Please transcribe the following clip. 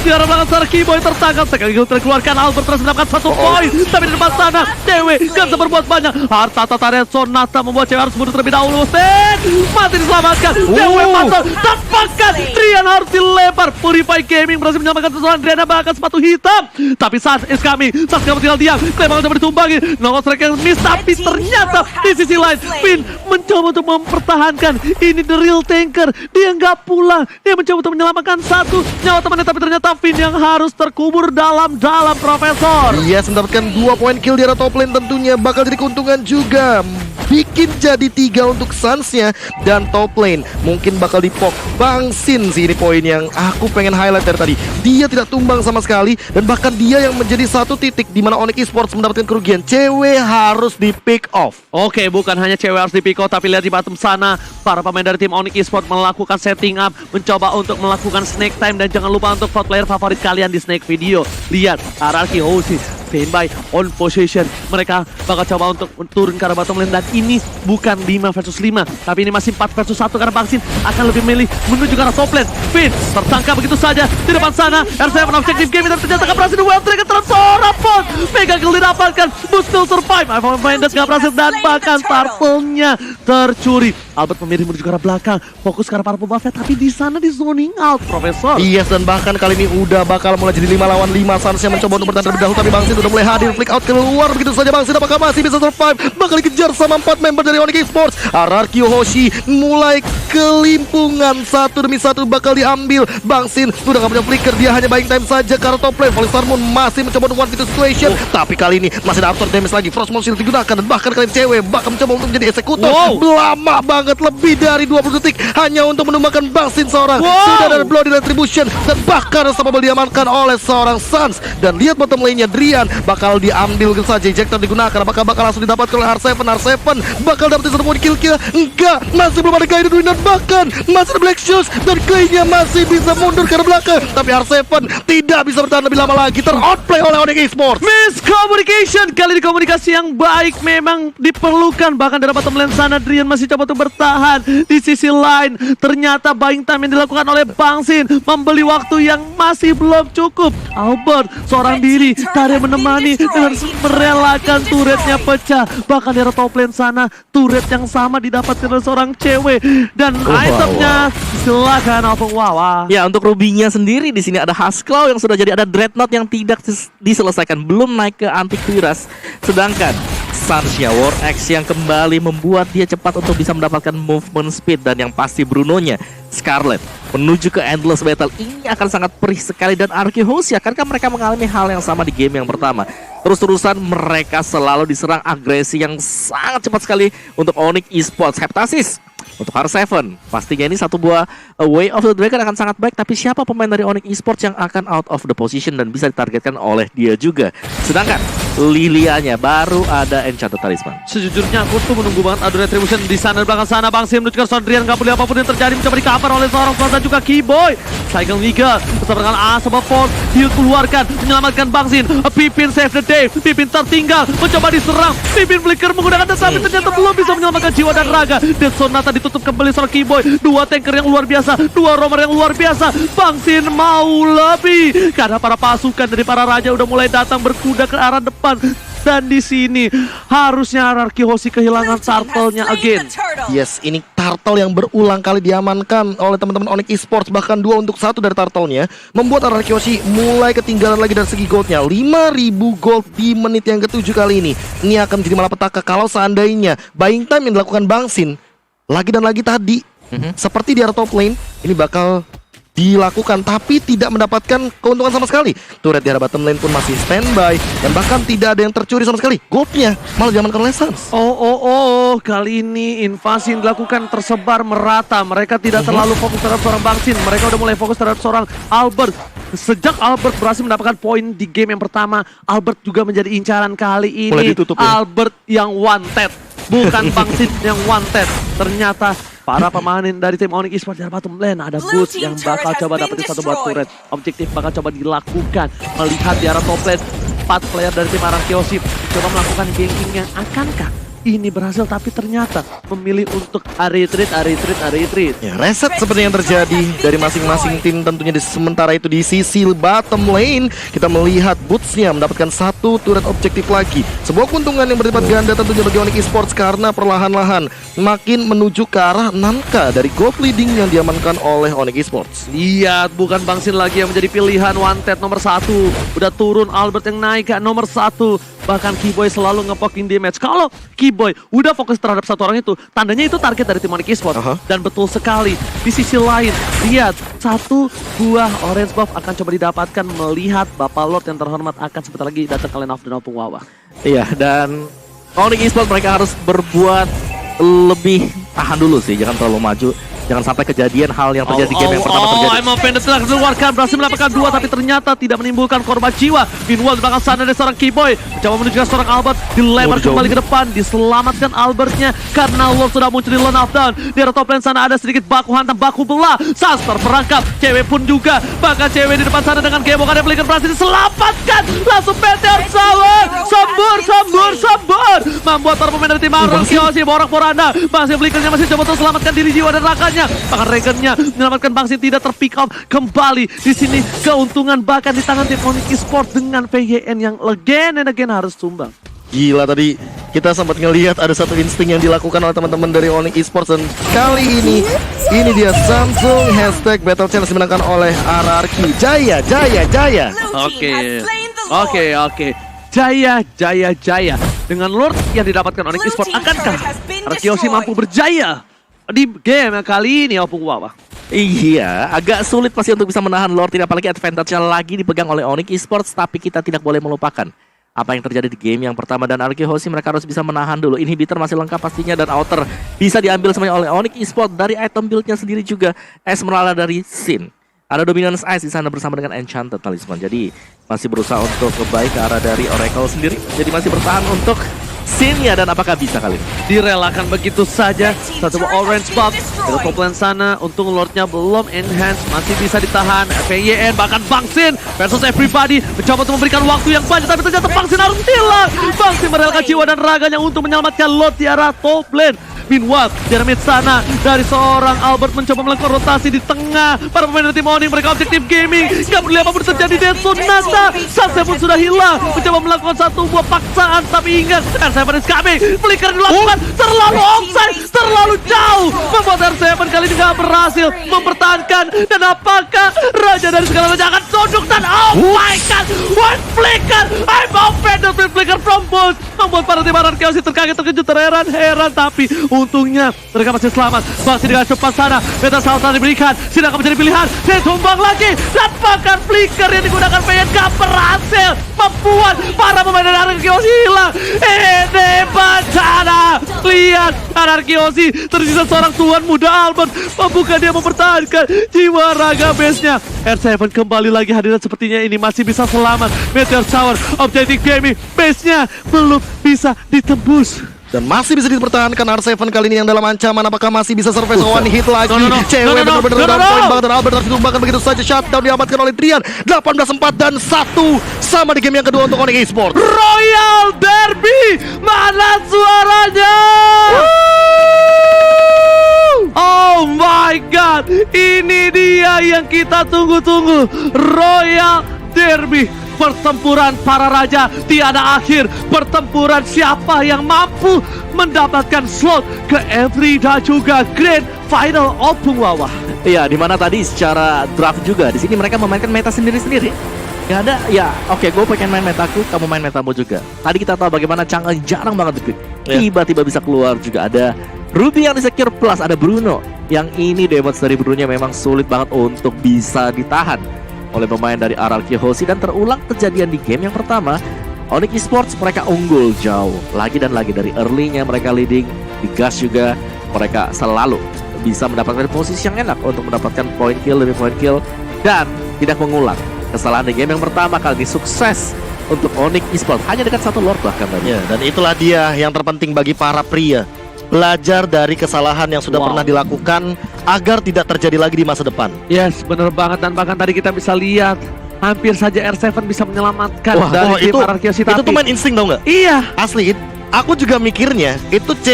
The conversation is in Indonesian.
Di arah belakang sana Keyboy tertangkap. Sekali lagi terkeluarkan Albert terus mendapatkan 1 poin. Tapi di depan sana cewek gak bisa berbuat banyak. Harta tataran Sonata membuat cewek harus mundur terlebih dahulu. Masih diselamatkan. Cewek masuk. Dapatkan. Drian harus dilempar. Purify Gaming berhasil menyelamatkan seseorang. Drian bahkan sepatu hitam. Tapi Sans is coming. Sans gak tinggal diam. Clem coba ditumbangi. Nongol strike yang miss. Tapi ternyata di sisi lain Finn mencoba untuk mempertahankan. Ini the real tanker. Dia nggak pulang. Dia mencoba untuk menyelamatkan satu nyawa temannya. Tapi ternyata Finn yang harus terkubur dalam Profesor. Yes, mendapatkan 2 poin kill di arah top lane tentunya bakal jadi keuntungan juga. Bikin jadi 3 untuk Suns-nya dan top lane. Mungkin bakal dipok Bang Sin sih, ini poin yang aku pengen highlight dari tadi. Dia tidak tumbang sama sekali dan bahkan dia yang menjadi satu titik di mana Onyx Esports mendapatkan kerugian. Cewek harus di pick off. Oke, bukan hanya cewek harus di pick off, tapi lihat di bottom sana para pemain dari tim Onyx Esports melakukan setting up, mencoba untuk melakukan snake time dan jangan lupa untuk vote player favorit kalian di snake video. Lihat Araki Hoshi standby on position. Mereka bakal coba untuk turun ke arah bottom lane dan ini bukan 5 versus 5, tapi ini masih 4 versus 1 karena Bang Sin akan lebih milih menuju ke arah top lane. Finn tertangkap begitu saja di depan sana. R7 objective game dan ternyata gak berhasil. Well Dragon tersorot pun. Mega kill didapatkan. Boost still survive. iPhone Minders gak berhasil dan bahkan turtle-nya tercuri. Albert memilih menuju ke arah belakang. Fokus ke arah para pembuff tapi di sana di zoning out Profesor. Yes, dan bahkan kali ini udah bakal mulai jadi 5 lawan 5. Suns yang mencoba untuk bertahan terlebih dahulu, tapi Bang Sin udah mulai hadir. Flick out keluar begitu saja. Bang Sin apakah masih bisa survive? Bakal dikejar sama 4 member dari Onyx Esports. Araki Hoshi mulai kelimpungan. Satu demi satu bakal diambil. Bang Sin sudah gak punya flicker. Dia hanya buying time saja karena top lane. Volistar Moon masih mencoba untuk one fit situation. Tapi kali ini masih ada after damage lagi. Frost Moon Shield digunakan dan bahkan kali ini cewek bakal mencoba untuk menjadi eksekutor. Lama banget, lebih dari 20 detik hanya untuk menumbangkan Bang Sin seorang. Sudah ada Bloody Retribution dan bahkan Unstoppable diamankan oleh seorang Suns. Dan lihat bottom lane-nya Drian bakal diambil saja. Ejector digunakan. Apakah bakal langsung didapatkan oleh R7? R7 bakal dapetin satu poin kill. Enggak, masih belum ada Guided Wind dan bahkan masih ada Black Shoes dan Clay-nya masih bisa mundur ke belakang. Tapi R7 tidak bisa bertahan lebih lama lagi. Ter-outplay oleh Onyx Esports. Miscommunication. Kali ini komunikasi yang baik memang diperlukan. Bahkan dari bottom lane sana Drian masih coba untuk bertahan. Di sisi lain ternyata buying time yang dilakukan oleh Bang Sin membeli waktu yang masih belum cukup. Albert seorang diri tadi menemani dengan merelakan turretnya pecah. Bahkan di arah top lane sana turret yang sama didapatkan oleh seorang cewek dan itemnya silakan Alpha Wawa. Ya, untuk Ruby-nya sendiri di sini ada Husklaw yang sudah jadi, ada Dreadnought yang tidak diselesaikan, belum naik ke antivirus. Sedangkan Suns-nya War X yang kembali membuat dia cepat untuk bisa mendapatkan movement speed. Dan yang pasti Bruno-nya Scarlet menuju ke Endless Battle ini akan sangat perih sekali. Dan Araki Hoshi akankah mereka mengalami hal yang sama di game yang pertama? Terus-terusan mereka selalu diserang agresi yang sangat cepat sekali untuk Onyx Esports. Heptasis untuk R7 pastinya ini satu buah Way of the Dragon akan sangat baik. Tapi siapa pemain dari Onyx Esports yang akan out of the position dan bisa ditargetkan oleh dia juga? Sedangkan Lilia-nya baru ada Enchanted Talisman. Sejujurnya aku tuh menunggu banget adu retribution di sana di belakang sana. Bang Sin menuju ke Sondrian, gak boleh apapun yang terjadi, mencoba di-cover oleh seorang Frost dan juga Keyboy. Cycle Liga bersama dengan A sama Force, heal keluarkan, menyelamatkan Bang Sin. Pipin save the day, Pipin tertinggal, mencoba diserang. Pipin flicker menggunakan tapi ternyata belum bisa menyelamatkan jiwa dan raga. Dan Sonata ditutup kembali seorang Keyboy. 2 tanker yang luar biasa, 2 roamer yang luar biasa. Bang Sin mau lebih karena para pasukan dari para raja udah mulai datang berkuda ke arah depan. Dan di sini harusnya Araki Hoshi kehilangan turtle-nya again. Yes, ini turtle yang berulang kali diamankan oleh teman-teman Onyx Esports. Bahkan 2 untuk 1 dari turtle-nya membuat Araki Hoshi mulai ketinggalan lagi dari segi goldnya. 5.000 gold di menit yang ke-7 kali ini. Ini akan menjadi malapetaka kalau seandainya buying time yang dilakukan Bang Sin lagi dan lagi tadi seperti di arah top lane ini bakal dilakukan tapi tidak mendapatkan keuntungan sama sekali. Turret di arah bottom lane pun masih standby dan bahkan tidak ada yang tercuri sama sekali. Goldnya malah diamankan oleh Suns. Kali ini invasi yang dilakukan tersebar merata. Mereka tidak terlalu fokus terhadap seorang Bang Sin. Mereka udah mulai fokus terhadap seorang Albert. Sejak Albert berhasil mendapatkan poin di game yang pertama, Albert juga menjadi incaran kali ini. Albert yang wanted, bukan Bang Sin yang wanted. Ternyata para pemain dari tim Onyx Esports dari bottom lane ada Boots yang bakal coba dapetin satu buah turret. Objektif bakal coba dilakukan. Melihat di arah top lane 4 player dari tim Araki Hoshi coba melakukan ganking yang akankah ini berhasil, tapi ternyata memilih untuk retreat. Ya, reset seperti yang terjadi dari masing-masing tim tentunya. Sementara itu di sisi bottom lane kita melihat Boots-nya mendapatkan satu turret objektif lagi. Sebuah keuntungan yang berlipat ganda tentunya bagi Onyx Esports karena perlahan-lahan makin menuju ke arah Nanka dari gold leading yang diamankan oleh Onyx Esports. Lihat, bukan Bangsin lagi yang menjadi pilihan. Wanted nomor 1 udah turun, Albert yang naik ke nomor 1. Bahkan Keyboy selalu ngepoking damage. Kalau Keyboy udah fokus terhadap satu orang itu, tandanya itu target dari tim Onyx Esports. Dan betul sekali, di sisi lain, lihat, satu buah orange buff akan coba didapatkan melihat Bapak Lord yang terhormat akan sebentar lagi datang ke lane of dan Opung Wawa. Iya, dan Onyx Esports mereka harus berbuat lebih tahan dulu sih, jangan terlalu maju. Jangan sampai kejadian hal yang terjadi di game yang pertama terjadi. Emma Pendant telah keluarkan, berhasil mendapatkan 2 tapi ternyata tidak menimbulkan korban jiwa. Meanwhile di belakang sana ada seorang Keyboy mencoba menuju ke seorang Albert, dilempar kembali ke depan, diselamatkan Albertnya karena Lord sudah muncul di lane of down. Di top lane sana ada sedikit baku hantam, baku belah, Saster perangkap, cewek pun juga, bahkan cewek di depan sana dengan Kebok ada Flicker berhasil diselamatkan, langsung Meteor Shower, sembur, membuat para pemain dari tim Araki Hoshi borak-poranda, masih Flickernya masih coba untuk selamatkan diri jiwa dan raganya. Bahkan Regennya menyelamatkan Bangsin tidak terpick up kembali. Di sini keuntungan bahkan di tangan tim Onyx Esports dengan VYN yang again and again harus tumbang. Gila, tadi kita sempat ngelihat ada satu insting yang dilakukan oleh teman-teman dari Onyx Esports, dan kali ini dia Samsung hashtag Battle Challenge dimenangkan oleh RRQ. Jaya. Oke. Jaya. Dengan Lord yang didapatkan Onyx Esports, akankah RRQ Hoshi mampu berjaya di game kali ini, Opung Wawa? Iya, agak sulit pasti untuk bisa menahan Lord, tidak apalagi advantage-nya lagi dipegang oleh Onyx Esports, tapi kita tidak boleh melupakan apa yang terjadi di game yang pertama, dan RRQ Hoshi mereka harus bisa menahan dulu. Inhibitor masih lengkap pastinya, dan outer bisa diambil semuanya oleh Onyx Esports dari item build-nya sendiri juga. Esmeralda dari Sin. Ada Dominance Ice di sana bersama dengan Enchanted Talisman. Jadi masih berusaha untuk kembali ke arah dari Oracle sendiri. Jadi masih bertahan untuk Sin-nya, dan apakah bisa kali ini? Direlakan begitu saja. Satu orange buff dari top lane sana. Untung Lordnya belum enhance, masih bisa ditahan. VYN bahkan Bangsin versus everybody mencoba untuk memberikan waktu yang banyak, tapi ternyata Bangsin harus hilang. Bangsin merelakan jiwa dan raganya untuk menyelamatkan Lord di arah top lane. Meanwhile, di mid sana dari seorang Albert mencoba melakukan rotasi di tengah. Para pemain dari tim Onyx mereka objektif gaming. Gak peduli apapun terjadi, Denson Nasa Sunset pun sudah hilang. Mencoba melakukan satu buah paksaan, tapi ingat R7 is coming. Flicker dilakukan, terlalu offside, terlalu jauh, membuat R7 kali ini gak berhasil mempertahankan. Dan apakah raja dari segala raja akan tunduk, dan oh my god, one flicker, I'm offended with flicker from Boots, membuat para tim RRQ Hoshi terkaget, terkejut, terheran-heran. Tapi untungnya mereka masih selamat. Masih dengan cepat sana, Beta Salsa diberikan, sedang menjadi pilihan, dia tumbang lagi, dan bahkan flicker yang digunakan VYN gak berhasil membuat para pemain dari RRQ Hoshi hilang. Ini bencana. Lihat, RRQ Hoshi tersisa seorang tuan muda Albert, bukan dia mempertahankan jiwa raga base-nya. R7 kembali lagi hadir, sepertinya ini masih bisa selamat. Meteor Shower, Objective Gaming, base-nya belum bisa ditembus. Dan masih bisa dipertahankan R7 kali ini yang dalam ancaman. Apakah masih bisa survive one hit lagi? Cewek benar-benar down point banget, dan Albert harus ditumbangkan begitu saja. Shutdown diamankan oleh Trian. 18-4 dan 1 sama di game yang kedua untuk Onyx Esports. Royal Derby, mana suaranya? Oh my god, ini dia yang kita tunggu-tunggu. Royal Derby, pertempuran para raja tiada akhir. Pertempuran siapa yang mampu mendapatkan slot ke Every dan juga Grand Final Opung Wawa. Iya, dimana tadi secara draft juga di sini mereka memainkan meta sendiri-sendiri. Gak ada, ya oke, gue pengen main metaku, kamu main metamu juga. Tadi kita tahu bagaimana Chang'e jarang banget di-pick. Tiba-tiba bisa keluar juga. Ada Ruby yang di-secure plus ada Bruno. Yang ini damage dari Bruno-nya memang sulit banget untuk bisa ditahan oleh pemain dari RRQ Hoshi, dan terulang kejadian di game yang pertama. Onyx Esports mereka unggul jauh lagi dan lagi dari early-nya, mereka leading di gas juga, mereka selalu bisa mendapatkan posisi yang enak untuk mendapatkan point kill demi point kill dan tidak mengulang kesalahan di game yang pertama. Kali ini sukses untuk Onyx Esports, hanya dekat satu Lord bahkan tadi. Ya, dan itulah dia yang terpenting bagi para pria. Belajar dari kesalahan yang sudah pernah dilakukan agar tidak terjadi lagi di masa depan. Yes, bener banget. Dan bahkan tadi kita bisa lihat hampir saja R7 bisa menyelamatkan dari tim RRQ Hoshi. Itu tuh main insting tau nggak? Iya. Asli, Aku juga mikirnya itu cewek